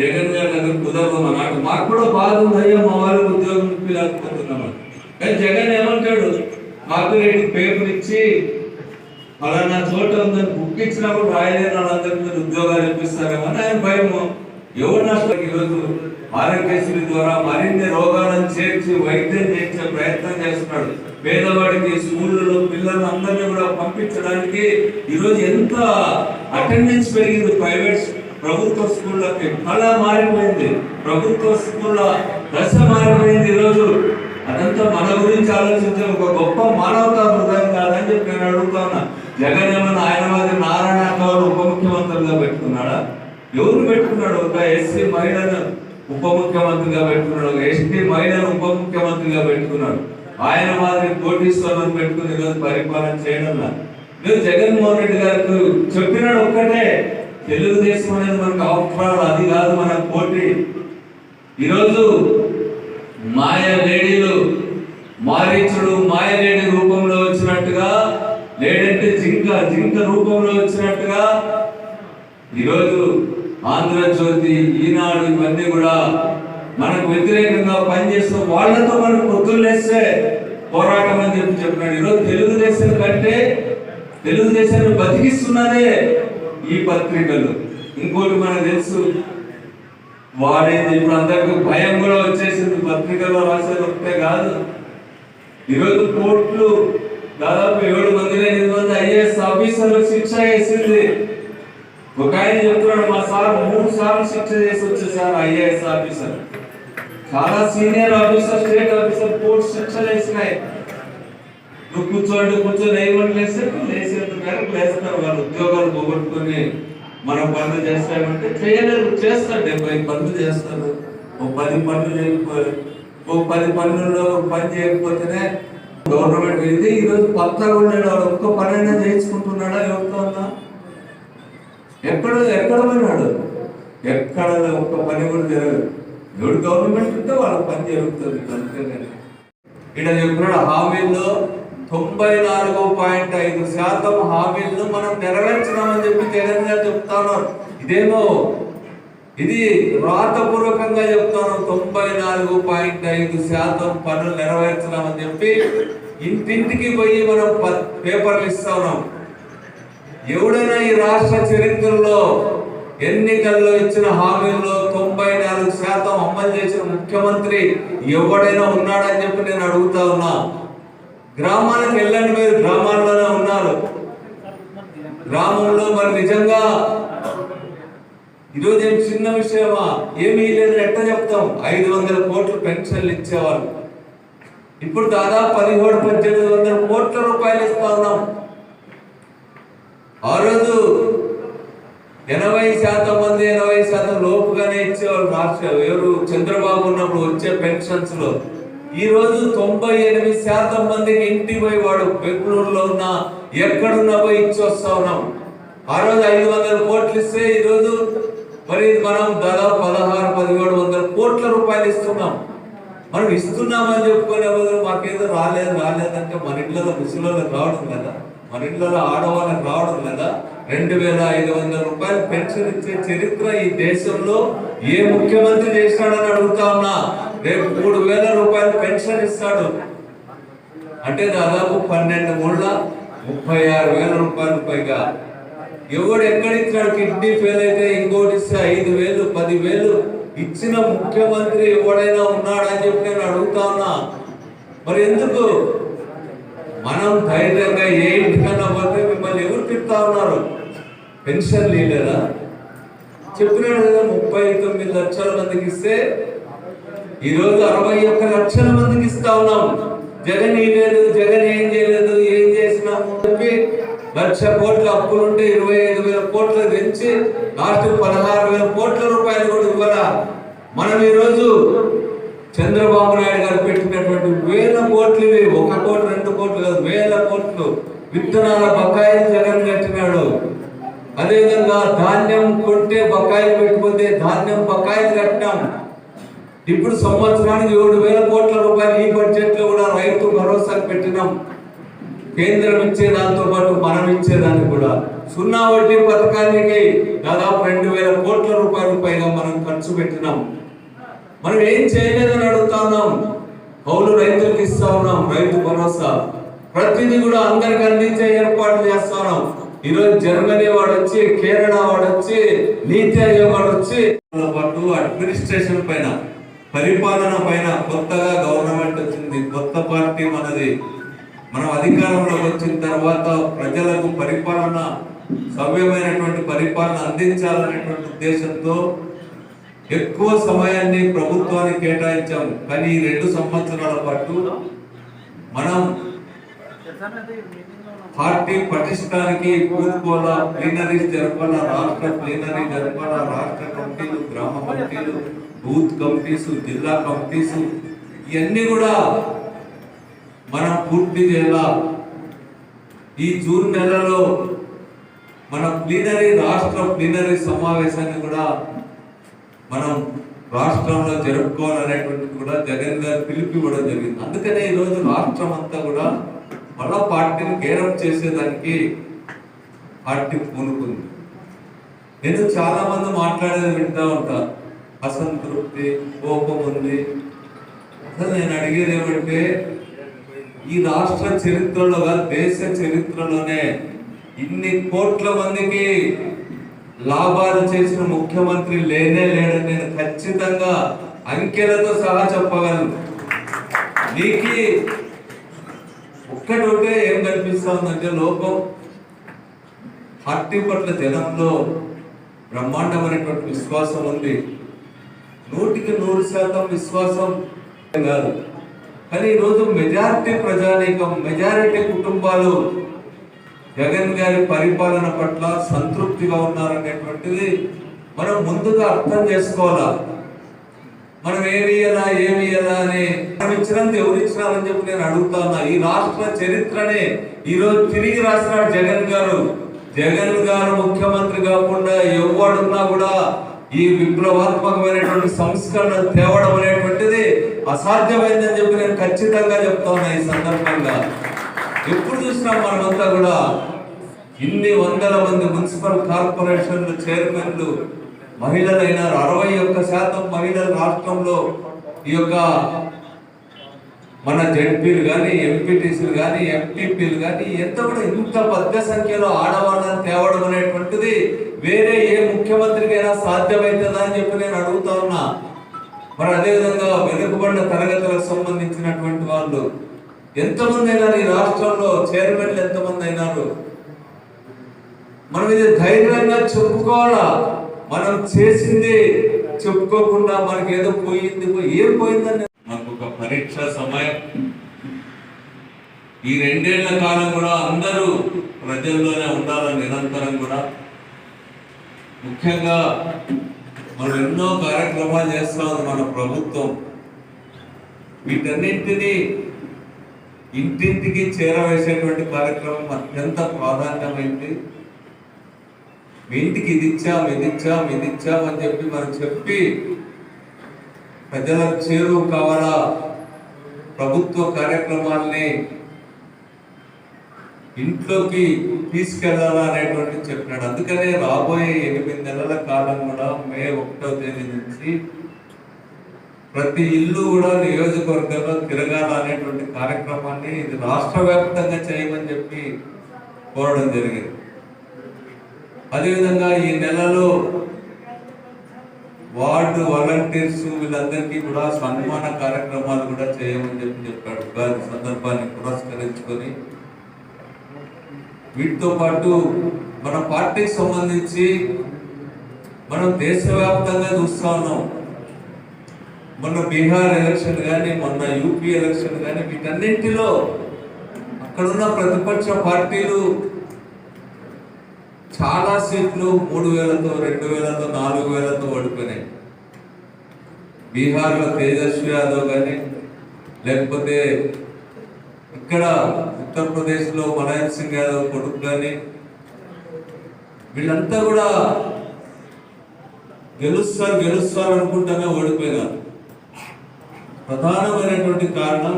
జగన్ గారి దగ్గర కుదరదు అన్నాడు. మాకు కూడా బాధ ఉంది, అయ్యా మా వాళ్ళకి ఉద్యోగం ఇప్పిలేకపోతున్నామని. కానీ జగన్ ఏమంటాడు, కాపీరైట్ పేపర్ ఇచ్చి ఫలానా చోట ఉందని బుక్ ఇచ్చినప్పుడు రాయలేని వాళ్ళందరికీ మీరు ఉద్యోగాలు ఇప్పిస్తారేమో అని ఆయన భయము. ఎవరు నష్టం? ఈరోజు ఆరోగ్యశ్రీ ద్వారా మరిన్ని రోగాలను చేర్చి వైద్యం చేయించే ప్రయత్నం చేస్తున్నాడు. పేదవాడికి స్కూళ్ళలో పిల్లలు అందరినీ కూడా పంపించడానికి ఈరోజు ఎంత అటెండెన్స్ పెరిగింది. ప్రైవేట్ ప్రభుత్వ స్కూళ్ళకి కళ మారిపోయింది, ప్రభుత్వ స్కూళ్ళ దశ మారిపోయింది. ఈరోజు అదంతా మన గురించి ఆలోచించే ఒక గొప్ప మానవతా హృదయం కాదని చెప్పి నేను అడుగుతున్నా. జగన్ ఏమన్నా ఆయన మాదిరి నారాయణ గౌడ్ ఉప ముఖ్యమంత్రిగా పెట్టుకున్నాడా? ఎవరు పెట్టుకున్నాడు? ఒక ఎస్సీ మహిళను ఉప ముఖ్యమంత్రిగా పెట్టుకున్నాడు, ఒక ఎస్టీ మహిళను ఉప ముఖ్యమంత్రిగా పెట్టుకున్నాడు. ఆయన మాదిరి కోటీశ్వరులను పెట్టుకుని ఈరోజు పరిపాలన చేయడం లేదు. జగన్మోహన్ రెడ్డి గారికి చెప్పినాడు ఒక్కటే, తెలుగుదేశం అనేది మనకు అవసరాలు, అది కాదు మన పోటీ. ఈరోజు మాయ లేడీలు మారీచుడు మాయలేడి రూపంలో వచ్చినట్టుగా, లేడంటే జింక రూపంలో వచ్చినట్టుగా ఈరోజు ఆంధ్రజ్యోతి, ఈనాడు ఇవన్నీ కూడా మనకు వ్యతిరేకంగా పనిచేస్తూ వాళ్ళతో మనకు పొద్దున్నేస్తే పోరాటం అని చెప్పినాడు. ఈరోజు తెలుగుదేశం కంటే తెలుగుదేశాన్ని బతికిస్తున్నదే ఈ పత్రికలు. ఇంకోటి మనకు తెలుసు, వాడేది ఇప్పుడు అందరికి భయం కూడా వచ్చేసింది. పత్రికల్లో రాసేది ఒకటే కాదు. ఈరోజు కోర్టులు దాదాపు 7 మంది 8 మంది ఐఏఎస్ ఆఫీసర్లు శిక్ష వేసింది. ఒక ఆయన చెప్తున్నాడు, మా సార్ 3 సార్లు శిక్ష చేసి వచ్చేసారు ఐఏఎస్ ఆఫీసర్. చాలా senior officer, state officer court శిక్ష వేసినాయి. నువ్వు కూర్చొని వేయమని లేసేందుకు లేస్తారు. వాళ్ళు ఉద్యోగాలు పోగొట్టుకొని మనం పనులు చేస్తామంటే చేయలేరు. చేస్తారు, 70 పనులు చేస్తారు. ఒక 10 పనులు చేయకపోయి, ఒక 10 పనుల్లో పని చేయకపోతేనే గవర్నమెంట్ ఇది. ఈరోజు కొత్తగా ఉన్నాడు, వాడు ఒక్క పనైనా చేయించుకుంటున్నాడా? ఎవరితో ఉన్నా ఎక్కడ పోయినాడు? ఎక్కడ ఒక్క పని కూడా జరగదు. ఎవడు గవర్నమెంట్ ఉంటే వాళ్ళ పని జరుగుతుంది. అంతేగాని ఇక్కడ చెప్పినాడు, హామీల్లో 94.5% హామీలను మనం నెరవేర్చినామని చెప్పి జగన్ గారు చెప్తాను. ఇదేమో ఇది రాతపూర్వకంగా చెప్తాను. 94.5% పనులు నెరవేర్చినామని చెప్పి ఇంటింటికి పోయి మనం పేపర్లు ఇస్తా ఉన్నాం. ఎవడైనా ఈ రాష్ట్ర చరిత్రలో ఎన్నికల్లో ఇచ్చిన హామీల్లో 94% అమలు చేసిన ముఖ్యమంత్రి ఎవడైనా ఉన్నాడని చెప్పి నేను అడుగుతా ఉన్నా. గ్రామాలకు వెళ్ళండి, మీరు గ్రామాల్లోనే ఉన్నారు. గ్రామంలో మరి నిజంగా ఈరోజు ఏం చిన్న విషయమా? ఏమీ లేదు ఎట్ట చెప్తాం? 500 కోట్లు పెన్షన్లు ఇచ్చేవాళ్ళు ఇప్పుడు దాదాపు 1700-1800 కోట్ల రూపాయలు ఇస్తా ఉన్నాం. ఆ రోజు 80% మంది 80% లోపుగానే ఇచ్చేవాళ్ళు. రాష్ట్ర ఎవరు చంద్రబాబు ఉన్నప్పుడు వచ్చే పెన్షన్స్ లో ఈ రోజు 98% మందికి ఇంటి పోయి వాడు బెంగళూరులో ఉన్నా ఎక్కడున్నా పోయి ఇచ్చి వస్తా ఉన్నాం. ఆ రోజు 500 కోట్లు ఇస్తే ఈ రోజు మరి మనం దాదాపు 1600-1700 కోట్ల రూపాయలు ఇస్తున్నాం. మనం ఇస్తున్నామని చెప్పుకునే బదులు మాకేదో రాలేదంటే మన ఇళ్లలో ముసలిళ్ళకి రావడం కదా, మన ఇళ్లలో ఆడవాళ్ళకి రావడం కదా. 2500 రూపాయలు పెన్షన్ ఇచ్చే చరిత్ర ఈ దేశంలో ఏ ముఖ్యమంత్రి చేస్తాడని అడుగుతా ఉన్నా. రేపు 3000 రూపాయలు పెన్షన్ ఇస్తాడు అంటే దాదాపు 12,36,000 రూపాయలు పైగా. ఎవడు ఎక్కడిచ్చాడు? కిడ్నీ ఫెయిల్ అయితే ఇంకోటి ఇస్తే 5,000 10,000 ఇచ్చిన ముఖ్యమంత్రి ఎవడైనా ఉన్నాడని చెప్పి నేను అడుగుతా ఉన్నా. మరి ఎందుకు మనం ధైర్యంగా ఏ ఇంటికన్నా పోతే మిమ్మల్ని ఎవరు తింటా ఉన్నారు? పెన్షన్ లేదా? చెప్పినాడు కదా, 39 లక్షల మందికి ఇస్తే ఈరోజు 61 లక్షల మందికి ఇస్తా ఉన్నాం. జగన్ ఇవ్వలేదు, జగన్ ఏం చేయలేదు, ఏం చేసినాము చెప్పి 1,00,000 కోట్ల అప్పులుంటే 25,000 కోట్లు పెంచి లాస్ట్ 16,000 కోట్ల రూపాయలు కూడా ఇవ్వాలా. మనం ఈరోజు చంద్రబాబు నాయుడు గారు పెట్టినటువంటి 1000 కోట్లు, 1 కోటి 2 కోట్లు కాదు, 1000 కోట్లు విత్తనాల బకాయిలు జగన్ కట్టినాడు. అదేవిధంగా ధాన్యం కొంటే బకాయిలు పెట్టిపోతే ధాన్యం బకాయిలు కట్టినాం. ఇప్పుడు సంవత్సరానికి 7,000 కోట్ల రూపాయలు ఈ బడ్జెట్ లో కూడా రైతు భరోసాకు పెట్టినాం. కేంద్రం ఇచ్చే దాంతో పాటు మనం ఇచ్చేదానికి కూడా 0 వడ్డీ పథకానికి దాదాపు 2,000 కోట్ల రూపాయలు పైగా మనం ఖర్చు పెట్టినాం. మనం ఏం చేయలేదని అడుగుతా ఉన్నాం. కౌలు రైతులకు ఇస్తా ఉన్నాం, రైతు భరోసా ప్రతిదీ కూడా అందరికి అందించే ఏర్పాట్లు చేస్తా ఉన్నాం. ఈరోజు జర్మనీ వాడు వచ్చి, కేరళ వాడు వచ్చి, నీతి ఆయోగ్ వాడు వచ్చి పాటు అడ్మినిస్ట్రేషన్ పైన, పరిపాలన పైన కొత్తగా గవర్నమెంట్ వచ్చింది, కొత్త పార్టీ మనది. మనం అధికారంలోకి వచ్చిన తర్వాత ప్రజలకు పరిపాలన, సవ్యమైనటువంటి పరిపాలన అందించాలనేటువంటి ఉద్దేశంతో ఎక్కువ సమయాన్ని ప్రభుత్వానికి కేటాయించాం. కానీ ఈ 2 సంవత్సరాల పాటు మనం పార్టీ పటిష్టానికి పూర్వల ప్లీనరీస్ జరపాల, రాష్ట్ర ప్లీనరీ జరపాల, రాష్ట్ర కమిటీలు, గ్రామ కమిటీలు, బూత్ కమిటీస్, జిల్లా కమిటీస్ ఇవన్నీ కూడా మనం పూర్తి చేయాలా. ఈ జూన్ నెలలో మన ప్లీనరీ, రాష్ట్ర ప్లీనరీ సమావేశాన్ని కూడా మనం రాష్ట్రంలో జరుపుకోవాలనేటువంటిది కూడా జగన్ గారు పిలుపు ఇవ్వడం జరిగింది. అందుకనే ఈరోజు రాష్ట్రం అంతా కూడా మళ్ళా పార్టీని గేరప్ చేసేదానికి పార్టీ పూనుకుంది. నేను చాలా మంది మాట్లాడేది వింటా ఉంటా, అసంతృప్తి, కోపం ఉంది. అసలు నేను అడిగేది ఏమంటే, ఈ రాష్ట్ర చరిత్రలో దేశ చరిత్రలోనే ఇన్ని కోట్ల మందికి లాభాలు చేసిన ముఖ్యమంత్రి లేనే లేడని నేను ఖచ్చితంగా అంకెలతో సహా చెప్పగలను. నీకు ఒక్కటోటే ఏం కనిపిస్తా ఉందంటే, లోకం పార్టీ పట్ల జనంలో బ్రహ్మాండమైనటువంటి విశ్వాసం ఉంది. 100% విశ్వాసం కాదు, కానీ ఈరోజు మెజారిటీ ప్రజానీకం, మెజారిటీ కుటుంబాలు జగన్ గారి పరిపాలన పట్ల సంతృప్తిగా ఉన్నారనేటువంటిది మనం ముందుగా అర్థం చేసుకోవాలా. మనం ఏమి ఇయ్యాలా అని మనం ఇచ్చినంత ఎవరు ఇచ్చినారని చెప్పి నేను అడుగుతా ఉన్నా. ఈ రాష్ట్ర చరిత్రనే ఈరోజు తిరిగి రాసినాడు జగన్ గారు. జగన్ గారు ముఖ్యమంత్రి కాకుండా ఎవడున్నా కూడా ఈ విప్లవాత్మకమైనటువంటి సంస్కరణ తేవడం అనేటువంటిది అసాధ్యమైందని చెప్పి నేను ఖచ్చితంగా చెప్తా ఉన్నా. ఈ సందర్భంగా ఎప్పుడు చూసినా మనమంతా కూడా ఇన్ని వందల మంది మున్సిపల్ కార్పొరేషన్లు చైర్మన్లు మహిళలైనారు. 61% మహిళలు రాష్ట్రంలో ఈ యొక్క మన జడ్పీలు కానీ, ఎంపీటీసీలు కానీ, ఎంపీపీలు కానీ ఎంత కూడా ఇంత పెద్ద సంఖ్యలో ఆడవాళ్ళని తేవడం అనేటువంటిది వేరే ఏ ముఖ్యమంత్రికైనా సాధ్యమవుతుందా అని చెప్పి నేను అడుగుతా ఉన్నా. మరి అదేవిధంగా వెనుకబడిన తరగతులకు సంబంధించినటువంటి వాళ్ళు ఎంతమంది అయినారు ఈ రాష్ట్రంలో, చైర్మన్లు ఎంతమంది అయినారు? మనం ఇది ధైర్యంగా చెప్పుకోవాలా. మనం చేసింది చెప్పుకోకుండా మనకి ఏదో పోయింది, ఏం పోయిందని మనకు ఒక పరీక్ష సమయం. ఈ 2 ఏళ్ల కాలం కూడా అందరూ ప్రజల్లోనే ఉండాలని నిరంతరం కూడా, ముఖ్యంగా మనం ఎన్నో కార్యక్రమాలు చేస్తా ఉంది మన ప్రభుత్వం. వీటన్నింటినీ ఇంటింటికి చేరవేసేటువంటి కార్యక్రమం అత్యంత ప్రాధాన్యమైంది. మీ ఇంటికి ఇది ఇచ్చాం అని చెప్పి మనం చెప్పి ప్రజలకు చేరువు కావాలా, ప్రభుత్వ కార్యక్రమాల్ని ఇంట్లోకి తీసుకెళ్లాలా అనేటువంటి చెప్పినాడు. అందుకనే రాబోయే 8 నెలల కాలం కూడా మే 1వ తేదీ నుంచి ప్రతి ఇల్లు కూడా నియోజకవర్గంలో తిరగాల అనేటువంటి కార్యక్రమాన్ని ఇది రాష్ట్ర వ్యాప్తంగా చేయమని చెప్పి కోరడం జరిగింది. అదేవిధంగా ఈ నెలలో వార్డు వాలంటీర్స్ వీళ్ళందరికీ కూడా సన్మాన కార్యక్రమాలు కూడా చేయమని చెప్పాడు. ఉగాది సందర్భాన్ని పురస్కరించుకొని వీటితో పాటు మన పార్టీకి సంబంధించి మనం దేశవ్యాప్తంగా చూస్తా ఉన్నాం. మొన్న బీహార్ ఎలక్షన్ కానీ, మొన్న యూపీ ఎలక్షన్ కానీ, వీటన్నింటిలో అక్కడున్న ప్రతిపక్ష పార్టీలు చాలా సీట్లు 3000తో, 2000తో, 4000తో ఓడిపోయినాయి. బీహార్లో తేజస్వి యాదవ్ కానీ, లేకపోతే ఇక్కడ ఉత్తరప్రదేశ్లో ములాయం సింగ్ యాదవ్ కొడుకు కానీ, వీళ్ళంతా కూడా గెలుస్తారు అనుకుంటానే ఓడిపోయినారు. ప్రధానమైనటువంటి కారణం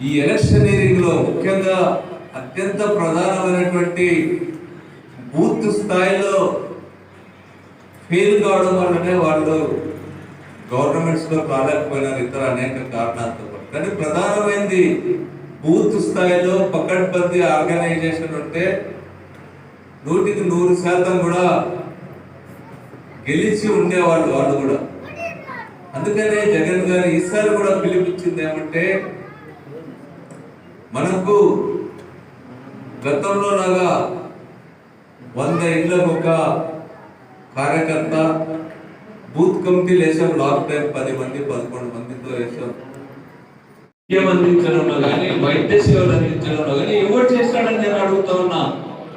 ఈ ఎలక్షనీరింగ్ లో ముఖ్యంగా అత్యంత ప్రధానమైనటువంటి బూత్ స్థాయిలో ఫెయిల్ కావడం వల్లనే వాళ్ళు గవర్నమెంట్స్లో రాలేకపోయినారు, ఇతర అనేక కారణాలతో పాటు. కానీ ప్రధానమైనది బూత్ స్థాయిలో పకడ్బందీ ఆర్గనైజేషన్ ఉంటే 100% కూడా గెలిచి ఉండేవాళ్ళు వాళ్ళు కూడా. అందుకనే జగన్ గారు ఈసారి కూడా పిలిపించింది ఏమంటే, మనకు గతంలో లాగా 100 ఇళ్ళకు ఒక కార్యకర్త, బూత్ కమిటీలు వేసాం, లాస్ట్ టైం 10 మంది 11 మందితో వేసాం. విద్యం అందించడంలో కానీ, వైద్య సేవలు అందించడంలో కానీ ఎవరు చేస్తాడని నేను అడుగుతా ఉన్నా.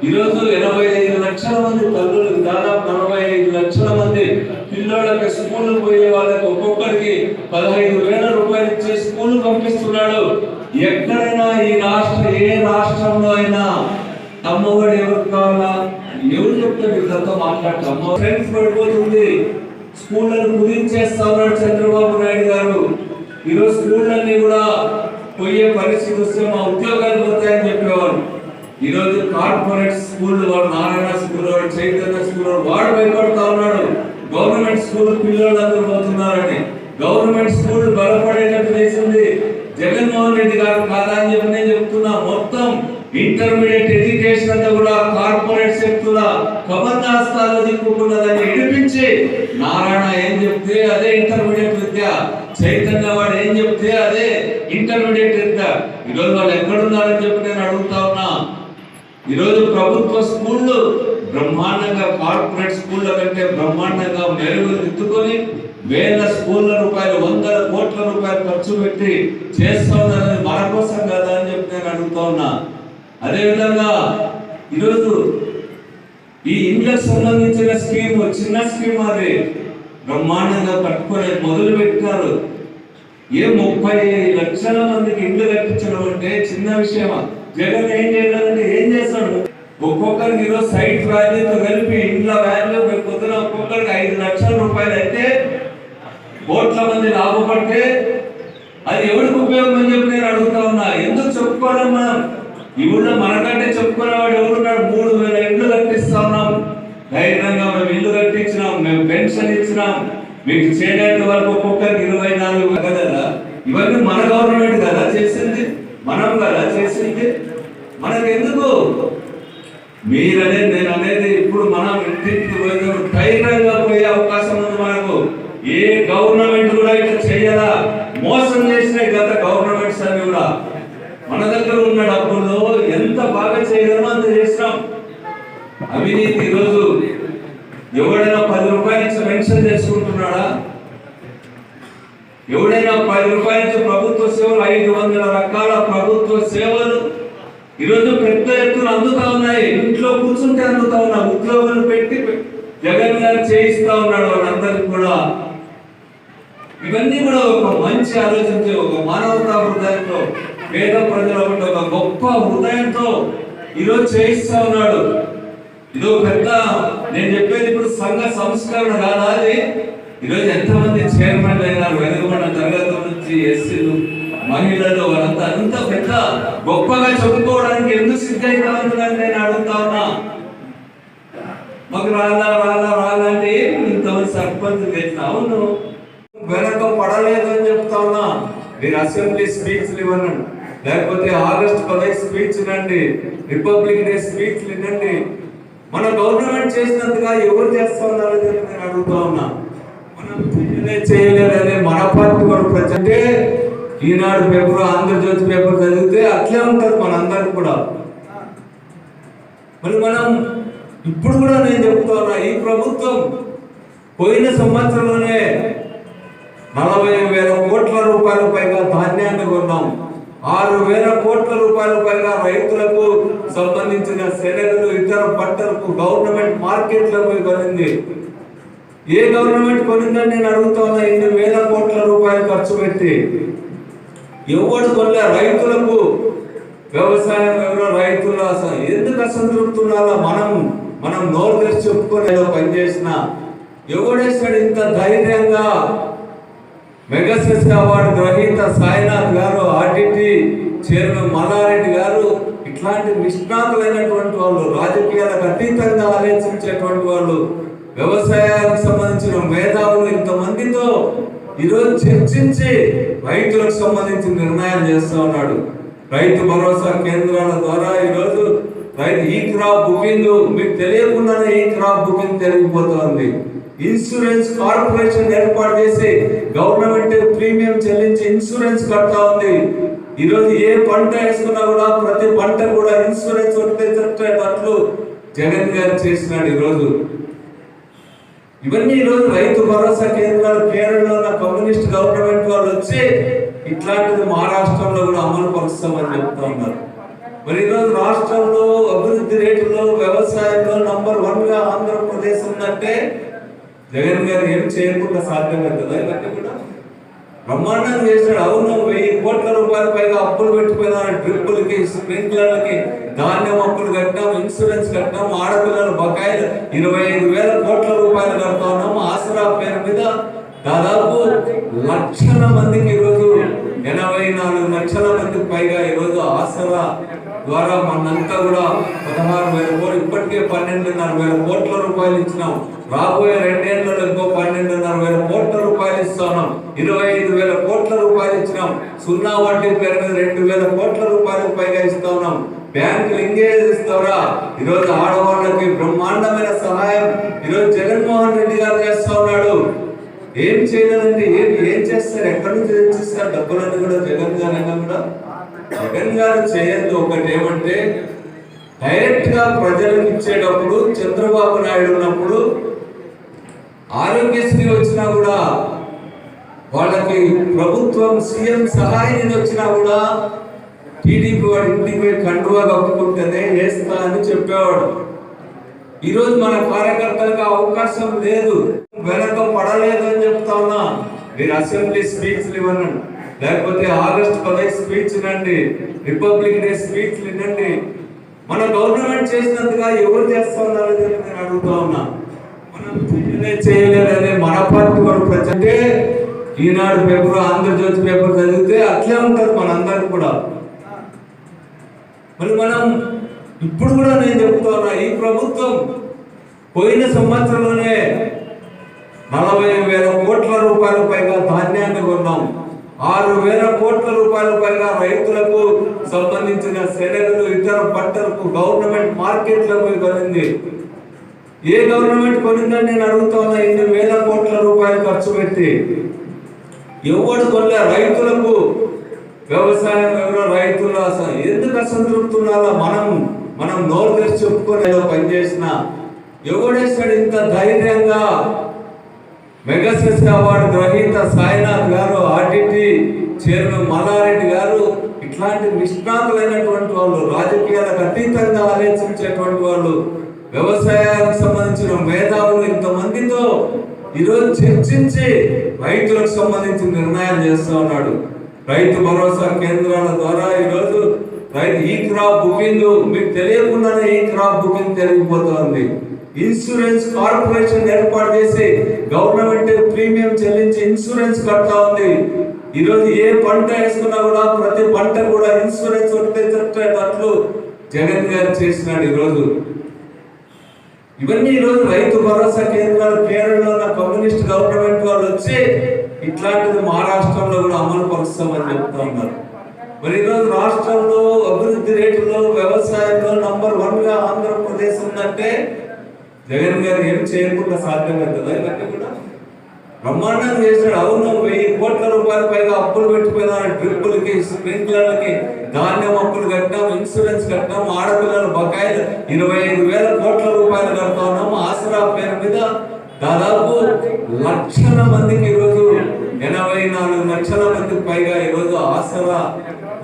ఈరోజు 85 లక్షల మంది తల్లులు, దాదాపు 45 లక్షల మంది పిల్లలకి స్కూల్ పోయే వాళ్ళకి ఒక్కొక్కరికి 15,000 రూపాయలు ఇచ్చి స్కూల్ పంపిస్తున్నాడు. ఎక్కడైనా ఏ రాష్ట్రంలో అయినా అమ్మఒడి ఎవరు కావాలా, ఎవరు చెప్తే వీళ్ళతో మాట్లాడతాం. ఫ్రెండ్స్ పడిపోతుంది, స్కూళ్ళను కుదించేస్తా ఉన్నాడు చంద్రబాబు నాయుడు గారు. ఈరోజు స్కూళ్ళన్నీ కూడా పోయే పరిస్థితి వస్తే మా ఉద్యోగాలు పోతాయని చెప్పేవారు. ఈరోజు కార్పొరేట్ స్కూల్, వాడు నారాయణ స్కూల్, వాడు చైతన్య స్కూల్, వాడు భయపడతా ఉన్నాడు. గవర్నమెంట్ స్కూల్ పిల్లలందరూ పోతున్నారని. గవర్నమెంట్ స్కూల్ బలపడేటట్టు చేసింది జగన్మోహన్ రెడ్డి గారు కాదా అని చెప్పి నేను చెప్తున్నా. మొత్తం ఇంటర్మీడియట్ ఎడ్యుకేషన్ అంతా కూడా కార్పొరేట్ శక్తుల కబంధాస్తాలు దిక్కుకున్నదని విడిపించి, నారాయణ ఏం చెప్తే అదే ఇంటర్మీడియట్ విద్య, చైతన్య వాడు ఏం చెప్తే అదే ఇంటర్మీడియట్ విద్య. ఈరోజు వాళ్ళు ఎక్కడున్నారని చెప్పి నేను అడుగుతా ఉన్నా. ఈరోజు ప్రభుత్వ స్కూళ్ళు బ్రహ్మాండంగా కార్పొరేట్ స్కూళ్ళ కంటే బ్రహ్మాండంగా మెరుగుదిద్దుకొని వేల స్కూళ్ళ రూపాయలు, 100 కోట్ల రూపాయలు ఖర్చు పెట్టి చేస్తా ఉన్నారని మన కోసం కదా అని చెప్పి నేను అడుగుతా ఉన్నా. అదేవిధంగా ఈరోజు ఈ ఇండ్లకు సంబంధించిన స్కీమ్, చిన్న స్కీమ్ అది బ్రహ్మాండంగా కట్టుకొని మొదలు పెట్టినారు. 30 లక్షల మందికి ఇండ్లు కట్టించడం అంటే చిన్న విషయమా? జగన్ ఏం చేయాలంటే ఏం చేస్తాడు? ఒక్కొక్కరికి ఈరోజు సైట్ వాల్యూతో కలిపి ఇండ్ల వాల్యూ పొద్దున ఒక్కొక్కరికి 5 లక్షల రూపాయలు అయితే, కోట్ల మంది లాభపడితే అది ఎవరికి ఉపయోగం అని చెప్పి నేను అడుగుతా ఉన్నా. ఎందుకు చెప్పుకోవడం? మనం ఈ ఊళ్ళో మనకంటే చెప్పుకునేవాడు ఎవరున్నాడు? 3,000 ఇండ్లు కట్టిస్తా ఉన్నాం ధైర్యంగా. మేము ఇల్లు కట్టించినాం, మేము పెన్షన్ ఇచ్చినాం, మీకు చేయడానికి వరకు ఒక్కొక్కరికి 24 కదా. ఇవన్నీ మన గవర్నమెంట్ కదా చేసింది, మనం కదా చేసింది. మనకెందుకు మీరనేది, నేను అనేది ఇప్పుడు మనం ఇంటికి పోయినప్పుడు ధైర్యంగా పోయే అవకాశం ఉంది మనకు. ఏ గవర్నమెంట్ కూడా ఇట్లా చేయాలా? మోసం చేసిన గత గవర్నమెంట్స్ అన్ని కూడా మన దగ్గర ఉన్న డబ్బుల్లో ఎంత బాగా చేయగలమో అంత చేసినాం. అవినీతి ఈరోజు ఎవడైనా 10 రూపాయలు ఇచ్చి పెన్షన్ చేసుకుంటున్నాడా? ఎవడైనా 10 రూపాయల నుంచి ప్రభుత్వ సేవలు, 500 రకాల ప్రభుత్వ సేవలు ఈరోజు పెద్ద ఎత్తున అందుతా ఉన్నాయి. ఇంట్లో కూర్చుంటే అందుతా ఉన్నా. ఉద్యోగులు పెట్టి జగన్ గారు చేయిస్తా ఉన్నాడు వాళ్ళందరికీ కూడా. ఇవన్నీ కూడా ఒక మంచి ఆలోచించే, ఒక మానవతా హృదయంతో, పేద ప్రజల ఒక గొప్ప హృదయంతో ఈరోజు చేయిస్తా ఉన్నాడు. ఇదో పెద్ద, నేను చెప్పేది ఇప్పుడు సంఘ సంస్కరణ కాదా అది? ఈరోజు ఎంతమంది చైర్మన్లు అయినారు, వెనుకబడిన తరగతుల నుంచి ఎస్సీలు, మహిళలు, వాళ్ళంతా అంత పెద్ద గొప్పగా చెప్పుకోవడానికి ఎందుకు సిద్ధంగా ఉంటుందని నేను అడుగుతా ఉన్నా. మాకు రాలా అంటే ఇంతమంది సర్పంచ్ చేసిన, అవును వెనక పడలేదు అని చెప్తా ఉన్నా. మీరు అసెంబ్లీ స్పీచ్లు ఇవ్వండి, లేకపోతే ఆగస్టు 15 స్పీచ్ వినండి, రిపబ్లిక్ డే స్పీచ్లు వినండి. మన గవర్నమెంట్ చేసినందుగా ఎవరు చేస్తా ఉన్నారు నేను అడుగుతా ఉన్నా. మనం చేయలేదనే మన పార్టీ కూడా ప్రజంటే ఈనాడు పేపర్, ఆంధ్రజ్యోతి పేపర్ చదివితే అట్లే ఉంటారు మనందరికి కూడా. మరి మనం ఇప్పుడు కూడా నేను చెప్తా ఉన్నా, ఈ ప్రభుత్వం పోయిన సంవత్సరంలోనే 40,000 కోట్ల రూపాయల పైగా ధాన్యాన్ని కొన్నాం. 6,000 కోట్ల రూపాయల పైగా రైతులకు సంబంధించిన శనగలు, ఇతర పంటలకు గవర్నమెంట్ మార్కెట్లకు కొనింది. ఏ గవర్నమెంట్ కొనిందని నేను అడుగుతా ఉన్నా. 8,000 కోట్ల రూపాయలు ఖర్చు పెట్టి ఎవరు కొనలే. రైతులకు వ్యవసాయం, రైతులు అసలు ఎందుకు అసంతృప్తున్నారో మనం నోరు తెరిచి చెప్పుకొని పనిచేసిన ఎవడేసాడు ఇంత ధైర్యంగా? మెగాసెస్ అవార్డు గ్రహీత సాయినాథ్ గారు, ఆర్డిటి చైర్మన్ మల్లారెడ్డి గారు, ఇట్లాంటి నిష్ణాతులైనటువంటి వాళ్ళు, రాజకీయాలకు అతీతంగా ఆలోచించేటువంటి వాళ్ళు, వ్యవసాయానికి ఈరోజు చర్చించి రైతులకు సంబంధించిన నిర్ణయాలు చేస్తా ఉన్నాడు. రైతు భరోసా కేంద్రాల ద్వారా ఈరోజు రైతు ఈ క్రాప్ బుకింగ్ మీకు తెలియకుండానే ఈ క్రాప్ బుకింగ్ జరిగిపోతుంది. ఇన్సూరెన్స్ కార్పొరేషన్ ఏర్పాటు చేసి గవర్నమెంట్ ప్రీమియం చెల్లించి ఇన్సూరెన్స్ కడతా ఉంది. ఈరోజు ఏ పంట వేసుకున్నా కూడా ప్రతి పంట కూడా ఇన్సూరెన్స్ వచ్చేటట్లు జగన్ గారు చేసినాడు. ఈరోజు ఇవన్నీ ఈరోజు రైతు భరోసా కేంద్రాలు కేరళలో ఉన్న కమ్యూనిస్ట్ గవర్నమెంట్ వాళ్ళు వచ్చి ఇట్లాంటిది మహారాష్ట్రంలో కూడా అమలు పరుస్తామని చెప్తా ఉన్నారు. మరి ఈరోజు రాష్ట్రంలో అభివృద్ధి రేటులో వ్యవసాయంలో నంబర్ 1 గా ఆంధ్రప్రదేశ్ ఉందంటే జగన్ గారు ఏం చేయకుండా సాధ్యం కదా. ఇవన్నీ కూడా బ్రహ్మాండంగా చేశాడు. అవును, 1000 కోట్ల రూపాయల పైగా అప్పులు పెట్టిపోయినారు. డ్రిప్పులకి, స్ప్రింక్లర్లకి, ధాన్యం అప్పులు కట్టాం, ఇన్సూరెన్స్ కట్టాం, ఆడపిల్లల బకాయిలు 25,000 కోట్ల రూపాయలు కడతా ఉన్నాము. ఆసరా పేరు మీద దాదాపు లక్షల మందికి ఈరోజు 84 లక్షల మందికి పైగా ఈరోజు ఆసరా ద్వారా మనంతా కూడా 16,000 కోట్లు, ఇప్పటికే 12,500 కోట్ల రూపాయలు ఇచ్చినాం. రాబోయే 2 ఏళ్లలో ఇంకో 12,500 కోట్ల రూపాయలు ఇస్తున్నాం. 25,000 కోట్ల రూపాయలు ఇచ్చినాం. సున్నా వడ్డీ పేరు మీద 2,000 కోట్ల రూపాయలకు పైగా ఇస్తా ఉన్నాం. బ్యాంకు లింకేజ్ ద్వారా ఈరోజు ఆడవాళ్ళకి బ్రహ్మాండమైన సహాయం ఈరోజు జగన్మోహన్ రెడ్డి గారు చేస్తా ఉన్నాడు. ఏం చేయలేదంటే ఏం చేస్తారు, ఎక్కడి నుంచి తెచ్చిస్తారు డబ్బులన్నీ కూడా జగన్ గారైనా కూడా. జగన్ గారు చేయద్దు ఒకటి ఏమంటే డైరెక్ట్ గా ప్రజలకు ఇచ్చేటప్పుడు చంద్రబాబు నాయుడు ఉన్నప్పుడు ఆరోగ్యశ్రీ వచ్చినా కూడా వాళ్ళకి ప్రభుత్వం సీఎం సహాయ నిధి వచ్చినా కూడా టీడీపీ వాడి ఇంటికి పోయి కండువా కప్పుకుంటేనే వేస్తా అని చెప్పేవాడు. ఈరోజు మన కార్యకర్తలకు అవకాశం లేదు, వెనక పడలేదు అని చెప్తా ఉన్నా. మీరు అసెంబ్లీ స్పీచ్లు ఇవ్వండి, లేకపోతే ఆగస్టు 15 స్పీచ్ వినండి, రిపబ్లిక్ డే స్పీచ్లు వినండి. మన గవర్నమెంట్ చేసినందుగా ఎవరు చేస్తా ఉన్నారో నేను అడుగుతా ఉన్నా. మనం చేయలేదని మన పార్టీ వాడు ప్రజంటే ఈనాడు పేపర్, ఆంధ్రజ్యోతి పేపర్ చదివితే అట్లే ఉంటుంది మనందరికి కూడా. మరి మనం ఇప్పుడు కూడా నేను చెప్తా ఉన్నా, ఈ ప్రభుత్వం పోయిన సంవత్సరంలోనే 40,000 కోట్ల రూపాయల పైగా ధాన్యాన్ని కొన్నాం. 6,000 కోట్ల రూపాయల పైగా రైతులకు సంబంధించిన శనగలు, ఇతర పంటలకు గవర్నమెంట్ మార్కెట్లకు కొనింది. ఏ గవర్నమెంట్ కొనిందని నేను అడుగుతా ఉన్నా. 8,000 కోట్ల రూపాయలు ఖర్చు పెట్టి ఎవడు కొనలే. రైతులకు వ్యవసాయం రైతులు ఎందుకు అసంతృప్తున్నారో మనం నోరు తెరిచి చెప్పుకొని పనిచేసిన ఎవడేసాడు ఇంత ధైర్యంగా? మెగాసెస్ అవార్డు గ్రహీత సాయినాథ్ గారు, ఆర్టీటీ చైర్మన్ మల్లారెడ్డి గారు, ఇట్లాంటి నిష్ణాతులైనటువంటి వాళ్ళు, రాజకీయాలకు అతీతంగా ఆలోచించేటువంటి వాళ్ళు, వ్యవసాయానికి సంబంధించిన మేధావులు ఇంతమందితో ఈరోజు చర్చించి రైతులకు సంబంధించిన నిర్ణయాలు చేస్తా ఉన్నాడు. రైతు భరోసా కేంద్రాల ద్వారా ఈరోజు రైతు ఈ క్రాప్ బుకింగ్ మీకు తెలియకుండానే ఈ క్రాప్ బుకింగ్ జరిగిపోతుంది. ఇన్సూరెన్స్ కార్పొరేషన్ ఏర్పాటు చేసి గవర్నమెంట్ ప్రీమియం చెల్లించి ఇన్సూరెన్స్ కడతా ఉంది. ఈరోజు ఏ పంట వేసుకున్నా కూడా ప్రతి పంట కూడా ఇన్సూరెన్స్ వచ్చేటట్లు జగన్ గారు చేసినాడు. ఈరోజు ఇవన్నీ ఈరోజు రైతు భరోసా కేంద్రాలు కేరళలో ఉన్న కమ్యూనిస్ట్ గవర్నమెంట్ వాళ్ళు వచ్చి ఇట్లాంటిది మహారాష్ట్రంలో కూడా అమలు పరుస్తామని చెప్తా ఉన్నారు. మరి ఈరోజు రాష్ట్రంలో అభివృద్ధి రేటులో వ్యవసాయంలో నంబర్ 1 గా ఆంధ్రప్రదేశ్ ఉందంటే జగన్ గారు ఏం చేయకుండా సాధ్యం కదా. ఇవన్నీ కూడా బ్రహ్మాండంగా చేశాడు. అవును, 1000 కోట్ల రూపాయల పైగా అప్పులు పెట్టిపోయినారు. డ్రిప్పులకి, స్ప్రింక్లర్లకి, ధాన్యం అప్పులు కట్టాం, ఇన్సూరెన్స్ కట్టాం, ఆడపిల్లల బకాయిలు 25,000 కోట్ల రూపాయలు కడతా ఉన్నాము. ఆసరా పేరు మీద దాదాపు లక్షల మందికి ఈరోజు 84 లక్షల మందికి పైగా ఈరోజు ఆసరా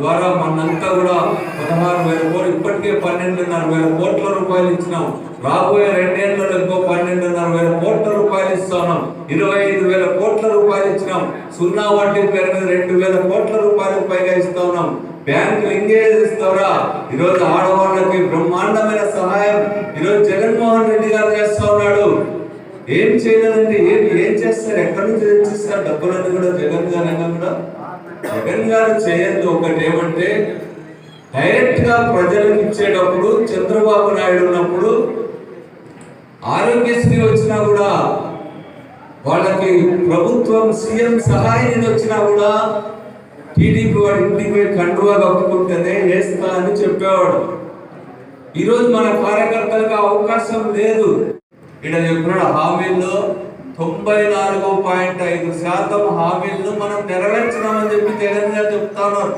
ద్వారా మనంతా కూడా 16,000 కోట్లు, ఇప్పటికే 12,500 కోట్ల రూపాయలు ఇచ్చినాం. రాబోయే 2 ఏళ్లలో ఇంకో 12,500 కోట్ల రూపాయలు ఇస్తున్నాం. 25,000 కోట్ల రూపాయలు ఇచ్చినాం. సున్నా వడ్డీ పేరు మీద 2,000 కోట్ల రూపాయలకు పైగా ఇస్తా ఉన్నాం. బ్యాంకు లింకేజ్ ద్వారా ఈరోజు ఆడవాళ్ళకి బ్రహ్మాండమైన సహాయం ఈరోజు జగన్మోహన్ రెడ్డి గారు చేస్తా ఉన్నాడు. ఏం చేయలేదంటే ఏం చేస్తారు, ఎక్కడి నుంచి తెచ్చిస్తారు డబ్బులన్నీ కూడా జగన్ గారైనా కూడా. జగన్ గారు చేయద్దు ఒకటి ఏమంటే డైరెక్ట్ గా ప్రజలకు ఇచ్చేటప్పుడు చంద్రబాబు నాయుడు ఉన్నప్పుడు ఆరోగ్యశ్రీ వచ్చినా కూడా వాళ్ళకి ప్రభుత్వం సీఎం సహాయ నిధి వచ్చినా కూడా టీడీపీ వాడు ఇంటికి పోయి కండువా కప్పుకుంటేనే వేస్తా అని చెప్పేవాడు. ఈరోజు మన కార్యకర్తలకు అవకాశం లేదు. ఇక్కడ చెప్పినాడు హామీల్లో 94.5% హామీలను మనం నెరవేర్చినామని చెప్పి జగన్ గారు చెప్తా ఉన్నారు.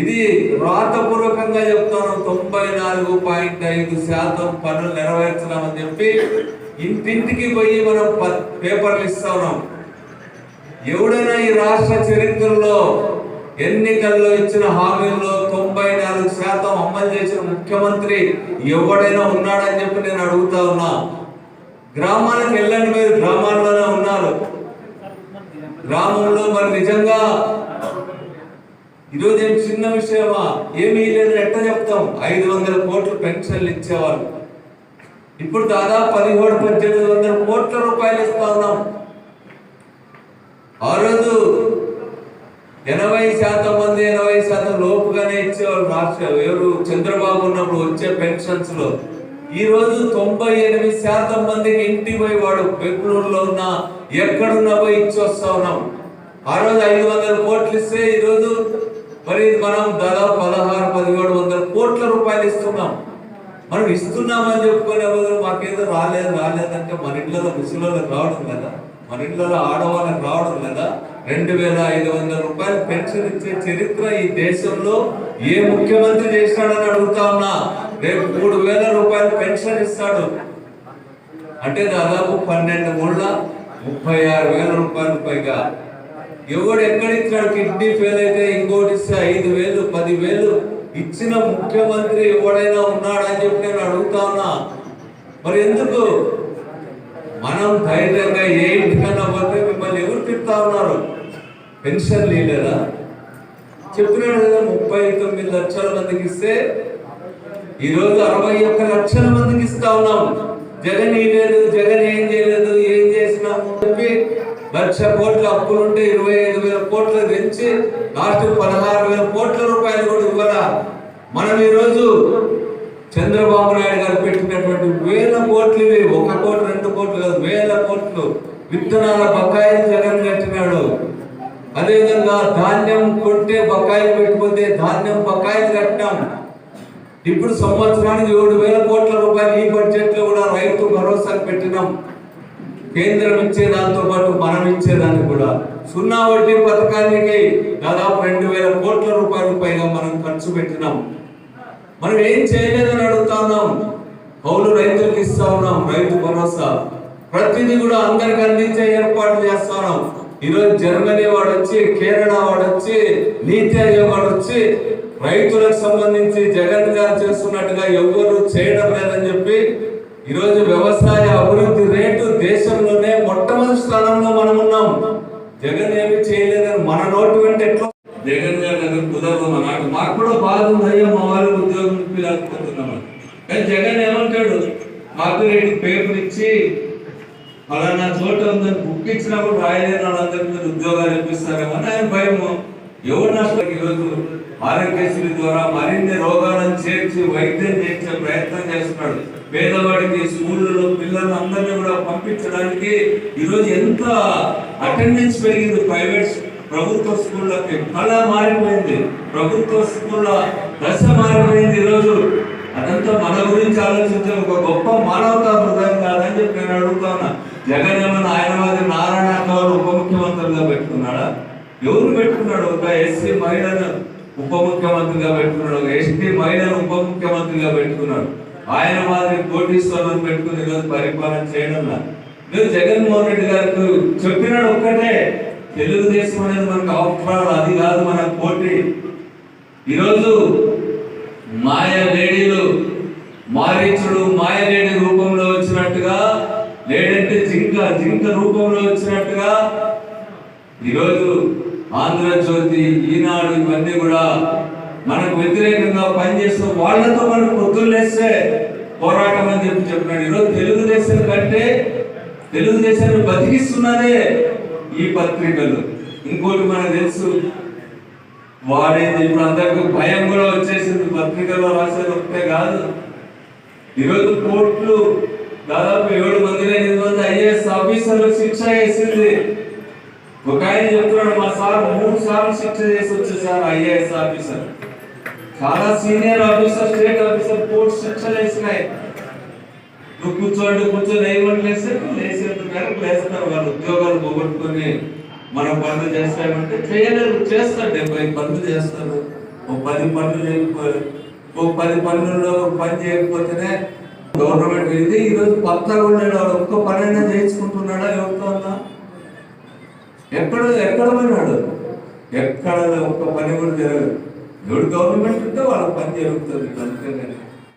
ఇది రాతపూర్వకంగా చెప్తాను. 94.5% పనులు నెరవేర్చినామని చెప్పి ఇంటింటికి పోయి మనం పేపర్లు ఇస్తా ఉన్నాం. ఎవడైనా ఈ రాష్ట్ర చరిత్రలో ఎన్నికల్లో ఇచ్చిన హామీల్లో 94% అమలు చేసిన ముఖ్యమంత్రి ఎవడైనా ఉన్నాడని చెప్పి నేను అడుగుతా ఉన్నా. గ్రామాలకు వెళ్ళండి, మీరు గ్రామాల్లోనే ఉన్నారు. గ్రామంలో మరి నిజంగా ఈరోజు ఏం చిన్న విషయమా? ఏమీ లేదు ఎట్లా చెప్తాం? 500 కోట్లు పెన్షన్లు ఇచ్చేవాళ్ళు ఇప్పుడు దాదాపు 1700-1800 కోట్ల రూపాయలు ఇస్తా ఉన్నాం. ఆ రోజు 80% మంది 80% లోపుగానే ఇచ్చేవాళ్ళు రాష్ట్ర ఎవరు చంద్రబాబు ఉన్నప్పుడు వచ్చే పెన్షన్స్ లో. ఈ రోజు 98% మందికి ఇంటి పోయి వాడు బెంగళూరులో ఉన్నా ఎక్కడున్నా పోయి ఇచ్చి వస్తా ఉన్నాం. ఆ రోజు 500 కోట్లు ఇస్తే ఈ రోజు మరి మనం దాదాపు 1600-1700 కోట్ల రూపాయలు ఇస్తున్నాం. మనం ఇస్తున్నామని చెప్పుకునే బదులు మాకేదో రాలేదంటే మన ఇళ్ళలో ముసలిళ్ళకి రావడం లేదా, మన ఇళ్ళలో ఆడవాళ్ళకి రావడం లేదా? 2500 రూపాయలు పెన్షన్ ఇచ్చే చరిత్ర ఈ దేశంలో ఏ ముఖ్యమంత్రి చేస్తాడని అడుగుతా ఉన్నా. రేపు 3000 రూపాయలు పెన్షన్ ఇస్తాడు అంటే దాదాపు 12,36,000 రూపాయలు పైగా. ఎవడు ఎక్కడిచ్చాడు? కిడ్నీ ఫెయిల్ అయితే ఇంకోటి ఇస్తే 5,000, 10,000 ఇచ్చిన ముఖ్యమంత్రి ఎవడైనా ఉన్నాడని చెప్పి నేను అడుగుతా ఉన్నా. మరి ఎందుకు మనం ధైర్యంగా ఏ ఇంటికన్నా పోతే మిమ్మల్ని ఎవరు తిడతా ఉన్నారు? పెన్షన్ లేదా చెప్పినాడు కదా, 39 లక్షల మందికి ఇస్తే ఈరోజు 61 లక్షల మందికి ఇస్తా ఉన్నాం. జగన్ ఇవ్వలేదు, జగన్ ఏం చేయలేదు, ఏం చేసినాము చెప్పి 1,00,000 కోట్ల అప్పులుంటే 25,000 కోట్లు పెంచి లాస్ట్ 16,000 కోట్ల రూపాయలు కూడా ఇవ్వాలా. మనం ఈరోజు చంద్రబాబు నాయుడు గారు పెట్టినటువంటి 1,000 కోట్లు, 1 కోటి 2 కోట్లు కాదు, 1,000 కోట్లు విత్తనాల బకాయిలు జగన్ కట్టినాడు. అదేవిధంగా ధాన్యం కొంటే బకాయిలు పెట్టిపోతే ధాన్యం బకాయిలు కట్టినాం. ఇప్పుడు సంవత్సరానికి 7,000 కోట్ల రూపాయలు ఈ బడ్జెట్ లో కూడా రైతు భరోసాకు పెట్టినాం. కేంద్రం ఇచ్చే దాంతో పాటు మనం ఇచ్చేదానికి కూడా 0 వడ్డీ పథకానికి దాదాపు 2,000 కోట్ల రూపాయలు పైగా మనం ఖర్చు పెట్టినాం. మనం ఏం చేయలేదని అడుగుతా ఉన్నాం. కౌలు రైతులకు ఇస్తా ఉన్నాం రైతు భరోసా. ప్రతిదీ కూడా అందరికి అందించే ఏర్పాట్లు చేస్తా ఉన్నాం. ఈరోజు జర్మనీ వాడు వచ్చి, కేరళ వాడు వచ్చి, నీతి ఆయోగ్ వాడు వచ్చి రైతులకు సంబంధించి జగన్ గారు చేస్తున్నట్టుగా ఎవరు చేయడం లేదని చెప్పి ఈరోజు వ్యవసాయ అభివృద్ధి రేటు దేశంలోనే మొట్టమొదటి స్థానంలో మనం ఉన్నాం. జగన్ ఏమి చేయలేదని మన నోటు వెంట ఎట్లా జగన్ గారి దగ్గర కుదరదు అన్నాడు. మాకు కూడా బాధ ఉంది, అయ్యా మా వాళ్ళకి ఉద్యోగం ఇప్పిలేకపోతున్నామని. కానీ జగన్ ఏమంటాడు? కాపీరైట్ పేపర్ ఇచ్చి ఫలానా చోట ఉందని బుక్ ఇచ్చినప్పుడు రాయలేని వాళ్ళందరికీ మీరు ఉద్యోగాలు ఇప్పిస్తారేమో అని ఆయన భయము. ఎవరు నష్టం? ఈరోజు ఆరోగ్యశ్రీ ద్వారా మరిన్ని రోగాలను చేర్చి వైద్యం చేసే ప్రయత్నం చేస్తున్నాడు. పేదవాడికి స్కూళ్ళలో పిల్లలు అందరినీ కూడా పంపించడానికి ఈరోజు ఎంత అటెండెన్స్ పెరిగింది. ప్రభుత్వ స్కూళ్ళకి కళ మారిపోయింది, ప్రభుత్వ స్కూళ్ళ దశ మారిపోయింది. ఈరోజు అదంతా మన గురించి ఆలోచించే ఒక గొప్ప మానవతా హృదయం కాదని చెప్పి నేను అడుగుతున్నా. జగన్ ఏమన్నా ఆయన వారి నారాయణ గౌడ్ ఉప ముఖ్యమంత్రిగా పెట్టుకున్నాడా? ఎవరు పెట్టుకున్నాడు? ఒక ఎస్సీ మహిళను ఉప ముఖ్యమంత్రిగా పెట్టుకున్నాడు, ఒక ఎస్టీ మహిళను ఉప ముఖ్యమంత్రిగా పెట్టుకున్నాడు. ఆయన మాదిరి కోటీశ్వరులను పెట్టుకుని ఈరోజు పరిపాలన చేయడం లేదు. జగన్మోహన్ రెడ్డి గారికి చెప్పినాడు ఒక్కటే, తెలుగుదేశం అనేది మనకు అవసరాలు, అది కాదు మన పోటీ. ఈరోజు మాయలేడీలు మారీచుడు మాయలేడి రూపంలో వచ్చినట్టుగా, లేడంటే జింక రూపంలో వచ్చినట్టుగా ఈరోజు ఆంధ్రజ్యోతి, ఈనాడు ఇవన్నీ కూడా మనకు వ్యతిరేకంగా పనిచేస్తూ వాళ్ళతో మనకు పొద్దున్నేస్తే పోరాటం అని చెప్పినాడు. ఈరోజు తెలుగుదేశం కంటే తెలుగుదేశాన్ని బతికిస్తున్నదే ఈ పత్రికలు. ఇంకోటి మనకు తెలుసు, వాడేది ఇప్పుడు అందరికి భయం కూడా వచ్చేసింది. పత్రికల్లో రాసేది ఒకటే కాదు, ఈరోజు కోర్టులు దాదాపు 7 మంది 8 మంది ఐఏఎస్ ఆఫీసర్లకు శిక్ష వేసింది. ఒక ఆయన చెప్తున్నాడు, మా సార్ 3 సార్లు శిక్ష చేసి వచ్చేసారు ఐఏఎస్ ఆఫీసర్. చాలా senior officer, state officer court శిక్షలు వేసినాయి. నువ్వు కూర్చొని వేయమని లేసేందుకు లేస్తారు. వాళ్ళు ఉద్యోగాలు పోగొట్టుకొని మనం పనులు చేస్తామంటే చేయలేరు. చేస్తారు, 70 పనులు చేస్తారు. ఒక 10 పనులు చేయకపోయి, ఒక 10 పనుల్లో పని చేయకపోతేనే గవర్నమెంట్ ఇది. ఈరోజు కొత్తగా ఉన్నాడు, ఒక్క పనైనా చేయించుకుంటున్నాడా? ఎవరితో ఉన్నా ఎక్కడ పోయినాడు? ఎక్కడ ఒక్క పని కూడా జరగదు. ఎవడు గవర్నమెంట్ ఉంటే వాళ్ళ పని జరుగుతుంది అంతేగాని